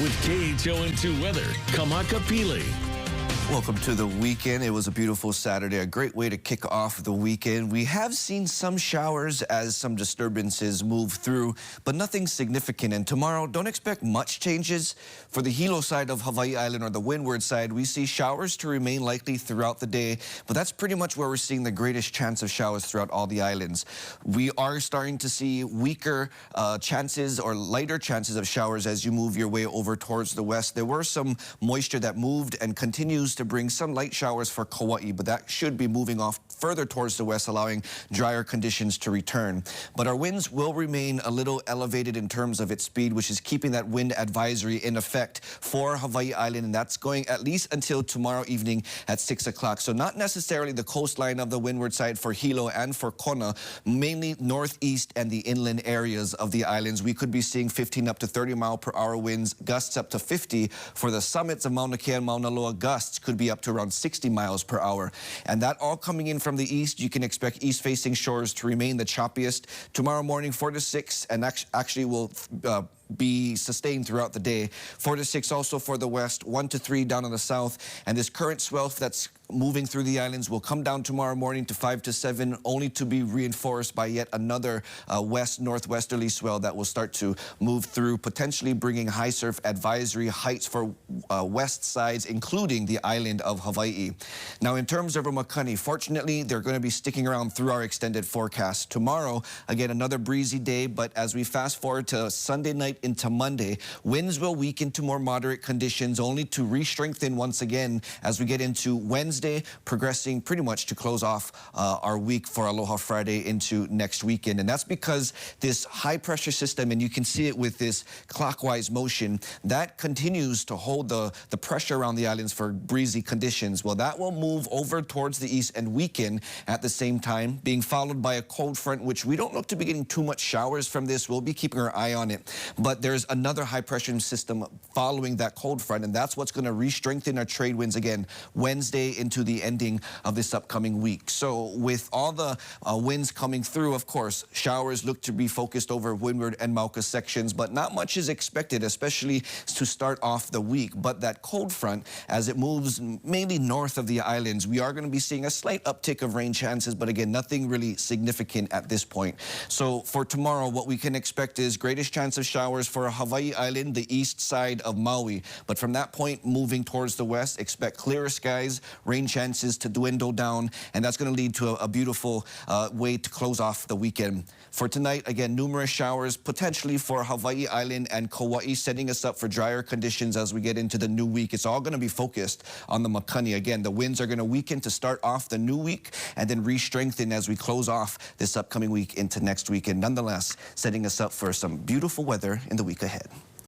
with KHON2 Weather, Kamaka Pili. Welcome to the weekend. It was a beautiful Saturday, a great way to kick off the weekend. We have seen some showers as some disturbances move through, but nothing significant. And tomorrow, don't expect much changes. For the Hilo side of Hawaii Island or the windward side, we see showers to remain likely throughout the day, but that's pretty much where we're seeing the greatest chance of showers throughout all the islands. We are starting to see weaker chances or lighter chances of showers as you move your way over towards the west. There were some moisture that moved and continues to bring some light showers for Kauai, but that should be moving off further towards the west, allowing drier conditions to return. But our winds will remain a little elevated in terms of its speed, which is keeping that wind advisory in effect for Hawaii Island, and that's going at least until tomorrow evening at 6 o'clock. So not necessarily the coastline of the windward side for Hilo and for Kona, mainly northeast and the inland areas of the islands. We could be seeing 15 up to 30 mile per hour winds, gusts up to 50. For the summits of Mauna Kea and Mauna Loa, gusts could be up to around 60 miles per hour. And that all coming in from the east. You can expect east-facing shores to remain the choppiest. Tomorrow morning, 4 to 6, and actually will be sustained throughout the day. 4 to 6 also for the west, 1 to 3 down in the south. And this current swell that's moving through the islands will come down tomorrow morning to 5 to 7, only to be reinforced by yet another west-northwesterly swell that will start to move through, potentially bringing high surf advisory heights for west sides, including the island of Hawaii. Now, in terms of Makani, fortunately, they're going to be sticking around through our extended forecast. Tomorrow, again, another breezy day, but as we fast forward to Sunday night into Monday, winds will weaken to more moderate conditions, only to re-strengthen once again as we get into Wednesday, progressing pretty much to close off our week for Aloha Friday into next weekend. And that's because this high pressure system, and you can see it with this clockwise motion, that continues to hold the pressure around the islands for breezy conditions. Well, that will move over towards the east and weaken at the same time, being followed by a cold front, which we don't look to be getting too much showers from this. We'll be keeping our eye on it. But there's another high pressure system following that cold front, and that's what's going to re-strengthen our trade winds again Wednesday into the ending of this upcoming week. So with all the winds coming through, of course, showers look to be focused over windward and Mauka sections, but not much is expected, especially to start off the week. But that cold front, as it moves mainly north of the islands, we are going to be seeing a slight uptick of rain chances, but again, nothing really significant at this point. So for tomorrow, what we can expect is greatest chance of showers for Hawaii Island, the east side of Maui. But from that point, moving towards the west, expect clearer skies, rain chances to dwindle down, and that's going to lead to a beautiful way to close off the weekend. For tonight, again, numerous showers potentially for Hawaii Island and Kauai, setting us up for drier conditions as we get into the new week. It's all going to be focused on the Makani. Again, the winds are going to weaken to start off the new week and then re-strengthen as we close off this upcoming week into next weekend. Nonetheless, setting us up for some beautiful weather in the week ahead.